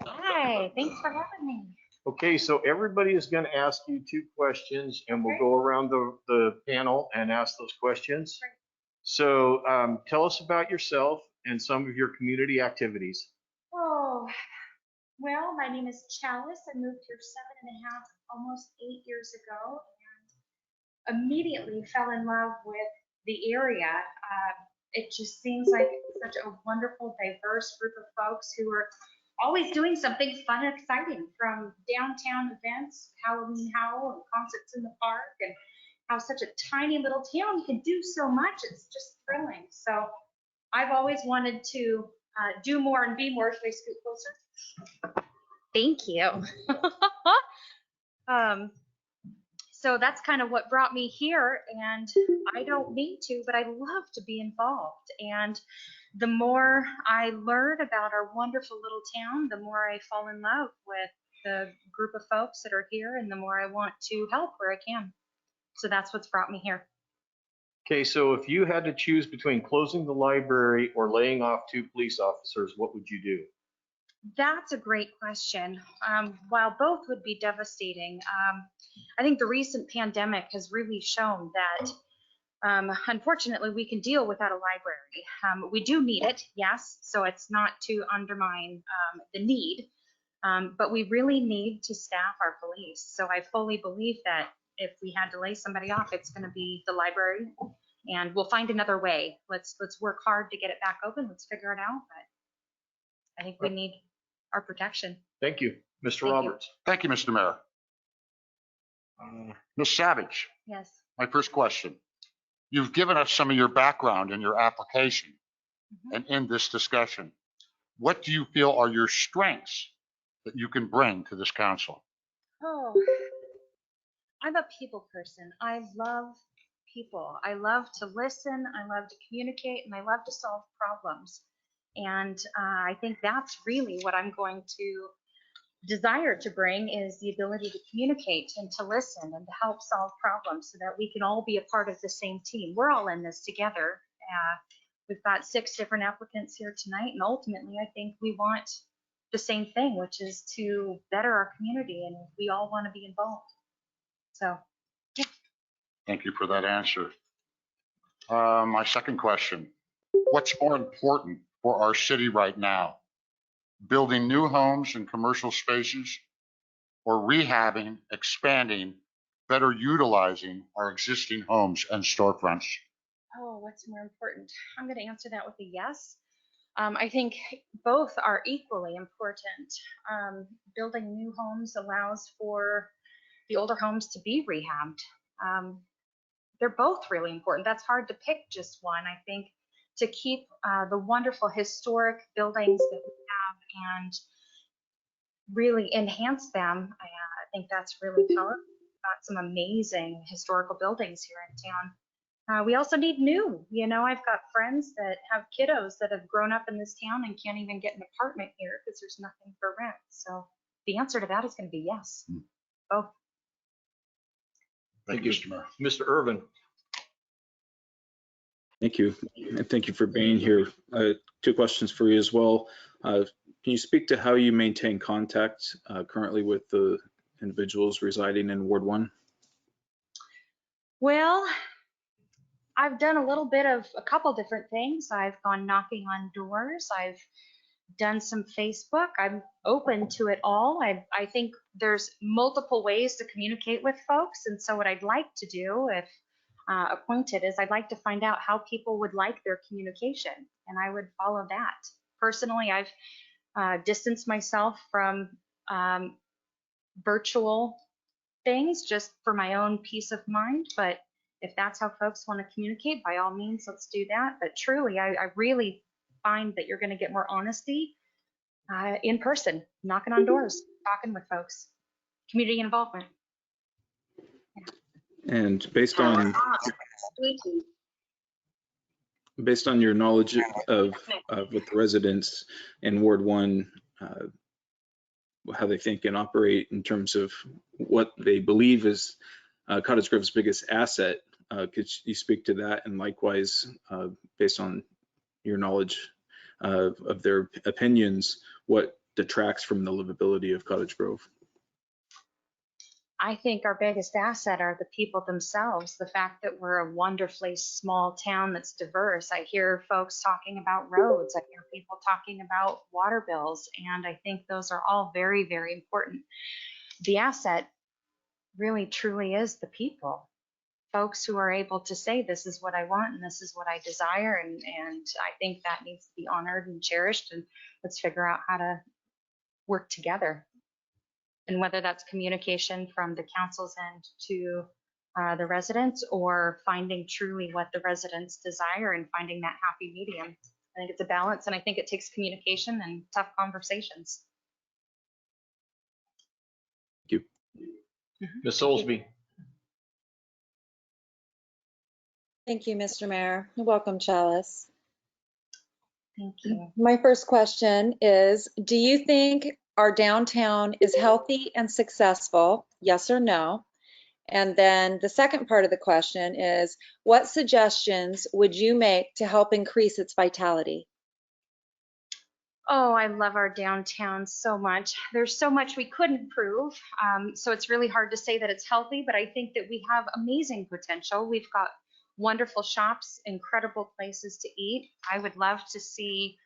Hi, thanks for having me. Okay, so everybody is going to ask you 2 questions, and we'll go around the panel and ask those questions. Great. So tell us about yourself and some of your community activities. Oh, well, my name is Chalice. I moved here 7.5, almost 8 years ago, and immediately fell in love with the area. It just seems like such a wonderful, diverse group of folks who are always doing something fun and exciting, from downtown events, Halloween Howl, and concerts in the park, and how such a tiny little town can do so much. It's just thrilling. So I've always wanted to do more and be more. Should I scoot closer? Thank you. So that's kind of what brought me here, and I don't mean to, but I love to be involved. And the more I learn about our wonderful little town, the more I fall in love with the group of folks that are here, and the more I want to help where I can. So that's what's brought me here. Okay, so if you had to choose between closing the library or laying off 2 police officers, what would you do? That's a great question. While both would be devastating, I think the recent pandemic has really shown that unfortunately we can deal without a library. We do need it, yes, so it's not to undermine the need, but we really need to staff our police. So I fully believe that if we had to lay somebody off, it's going to be the library, and we'll find another way. Let's work hard to get it back open. Let's figure it out, but I think we need our protection. Thank you. Mr. Thank Roberts. you. Thank you, Mr. Mayor. Ms. Savage, Yes. my first question. You've given us some of your background in your application and in this discussion. What do you feel are your strengths that you can bring to this council? Oh, I'm a people person. I love people. I love to listen. I love to communicate, and I love to solve problems. And I think that's really what I'm going to desire to bring, is the ability to communicate and to listen and to help solve problems so that we can all be a part of the same team. We're all in this together. We've got 6 different applicants here tonight, and ultimately I think we want the same thing, which is to better our community, and we all want to be involved. So, yeah. Thank you for that answer. My second question, what's more important for our city right now? Building new homes and commercial spaces, or rehabbing, expanding, better utilizing our existing homes and storefronts? Oh, what's more important? I'm going to answer that with a yes. I think both are equally important. Building new homes allows for the older homes to be rehabbed. They're both really important. That's hard to pick just one. I think to keep the wonderful historic buildings that we have and really enhance them, I think that's really powerful. We've got some amazing historical buildings here in town. We also need new. You know, I've got friends that have kiddos that have grown up in this town and can't even get an apartment here because there's nothing for rent. So the answer to that is going to be yes, both. Thank you, Mr. Mayor. Mr. Irvin. Thank you, and thank you for being here. 2 questions for you as well. Can you speak to how you maintain contact currently with the individuals residing in Ward 1? Well, I've done a little bit of a couple different things. I've gone knocking on doors. I've done some Facebook. I'm open to it all. I think there's multiple ways to communicate with folks. And so what I'd like to do, if appointed, is I'd like to find out how people would like their communication, and I would follow that. Personally, I've distanced myself from virtual things just for my own peace of mind. But if that's how folks want to communicate, by all means, let's do that. But truly, I really find that you're going to get more honesty in person, knocking on doors, talking with folks, community involvement. Yeah. And based on your knowledge of with the residents in Ward 1, how they think and operate in terms of what they believe is Cottage Grove's biggest asset, could you speak to that? And likewise, based on your knowledge of their opinions, what detracts from the livability of Cottage Grove? I think our biggest asset are the people themselves. The fact that we're a wonderfully small town that's diverse. I hear folks talking about roads. I hear people talking about water bills. And I think those are all very, very important. The asset really truly is the people. Folks who are able to say, this is what I want and this is what I desire. And I think that needs to be honored and cherished. And let's figure out how to work together. And whether that's communication from the council's end to the residents, or finding truly what the residents desire and finding that happy medium. I think it's a balance, and I think it takes communication and tough conversations. Thank you. Ms. Soulsby. Thank you, Mr. Mayor. Welcome, Chalice. Thank you. My first question is, do you think our downtown is healthy and successful? Yes or no? And then the second part of the question is, what suggestions would you make to help increase its vitality? Oh, I love our downtown so much. There's so much we could improve. So it's really hard to say that it's healthy, but I think that we have amazing potential. We've got wonderful shops, incredible places to eat. I would love to see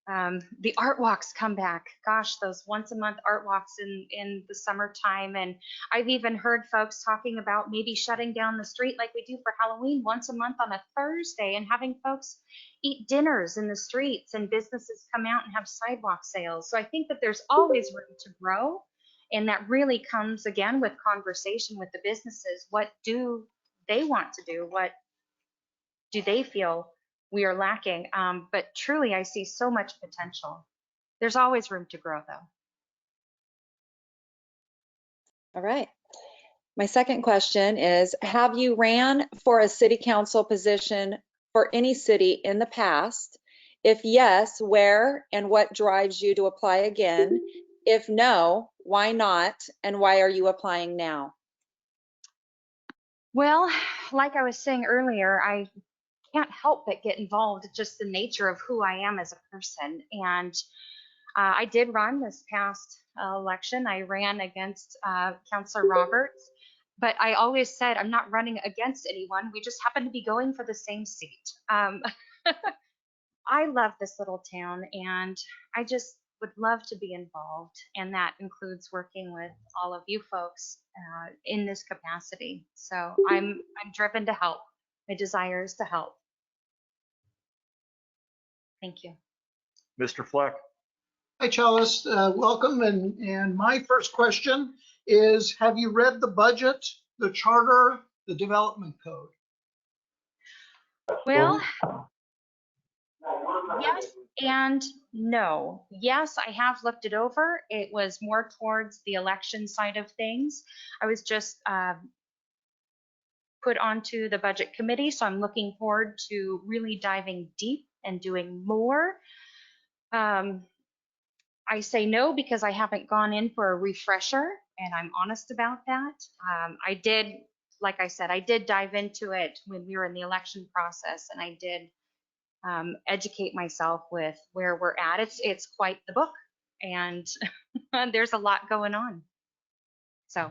the art walks come back. Gosh, those once a month art walks in the summertime. And I've even heard folks talking about maybe shutting down the street like we do for Halloween once a month on a Thursday, and having folks eat dinners in the streets and businesses come out and have sidewalk sales. So I think that there's always room to grow. And that really comes again with conversation with the businesses. What do they want to do? What do they feel we are lacking? But truly, I see so much potential. There's always room to grow, though. All right. My second question is, have you ran for a city council position for any city in the past? If yes, where and what drives you to apply again? If no, why not? And why are you applying now? Well, like I was saying earlier, I can't help but get involved. It's just the nature of who I am as a person. And I did run this past election. I ran against Councilor Roberts, but I always said I'm not running against anyone. We just happen to be going for the same seat. I love this little town, and I just would love to be involved. And that includes working with all of you folks in this capacity. So I'm driven to help. My desire is to help. Thank you. Mr. Fleck. Hi, Chalice. Welcome. And my first question is, have you read the budget, the charter, the development code? Well, yes and no. Yes, I have looked it over. It was more towards the election side of things. I was just put onto the budget committee, so I'm looking forward to really diving deep and doing more. I say no because I haven't gone in for a refresher, and I'm honest about that. I did, like I said, I did dive into it when we were in the election process, and I did educate myself with where we're at. It's quite the book, and there's a lot going on. So,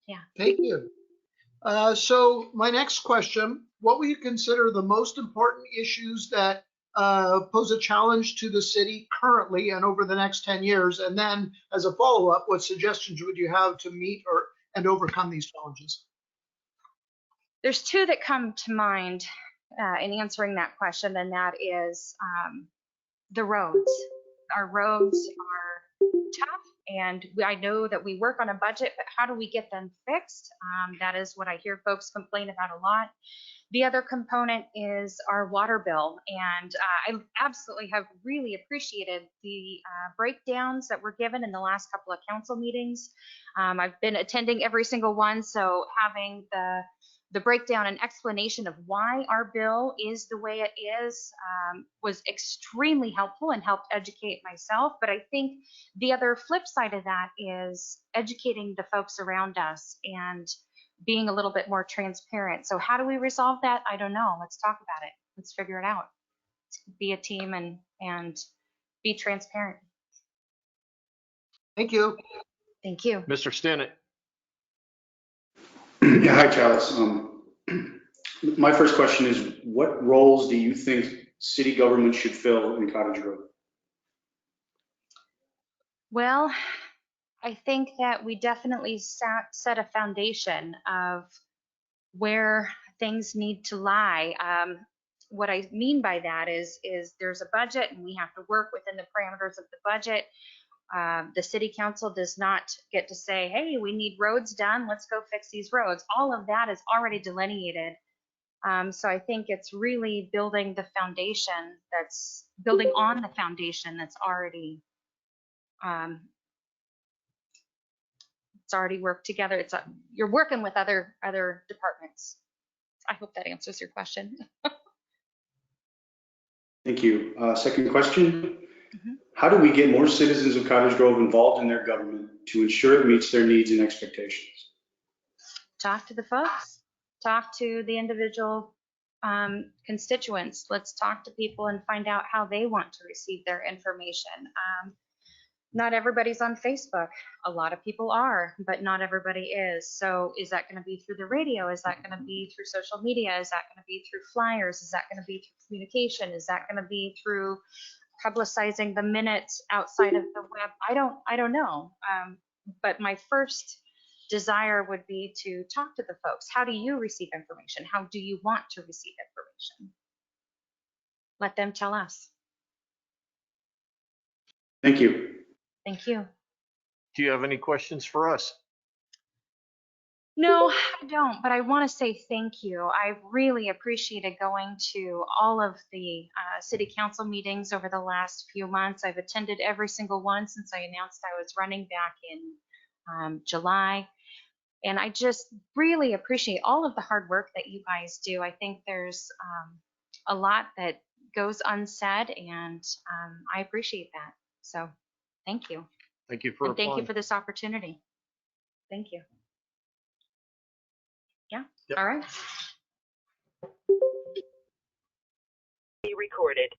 yeah. Thank you. So my next question, what would you consider the most important issues that pose a challenge to the city currently and over the next 10 years? And then as a follow-up, what suggestions would you have to meet and overcome these challenges? There's two that come to mind in answering that question, and that is the roads. Our roads are tough, and I know that we work on a budget, but how do we get them fixed? That is what I hear folks complain about a lot. The other component is our water bill, and I absolutely have really appreciated the breakdowns that were given in the last couple of council meetings. I've been attending every single one, so having the breakdown and explanation of why our bill is the way it is was extremely helpful and helped educate myself. But I think the other flip side of that is educating the folks around us and being a little bit more transparent. So how do we resolve that? I don't know. Let's talk about it. Let's figure it out. Be a team and be transparent. Thank you. Thank you. Mr. Stinnett. Yeah, hi, Chalice. My first question is, what roles do you think city government should fill in Cottage Grove? Well, I think that we definitely set a foundation of where things need to lie. What I mean by that is there's a budget and we have to work within the parameters of the budget. The city council does not get to say, hey, we need roads done, let's go fix these roads. All of that is already delineated. So I think it's really building the foundation building on the foundation that's already it's already worked together. You're working with other departments. I hope that answers your question. Thank you. Second question, Mhm. how do we get more citizens of Cottage Grove involved in their government to ensure it meets their needs and expectations? Talk to the folks, talk to the individual constituents. Let's talk to people and find out how they want to receive their information. Not everybody's on Facebook. A lot of people are, but not everybody is. So is that going to be through the radio? Is that going to be through social media? Is that going to be through flyers? Is that going to be through communication? Is that going to be through publicizing the minutes outside of the web? I don't know. But my first desire would be to talk to the folks. How do you receive information? How do you want to receive information? Let them tell us. Thank you. Thank you. Do you have any questions for us? No, I don't, but I want to say thank you. I really appreciated going to all of the city council meetings over the last few months. I've attended every single one since I announced I was running back in July. And I just really appreciate all of the hard work that you guys do. I think there's a lot that goes unsaid, and I appreciate that. So thank you. Thank you for And thank you applying. for this opportunity. Thank you. Yeah. Yep. All right. Be recorded.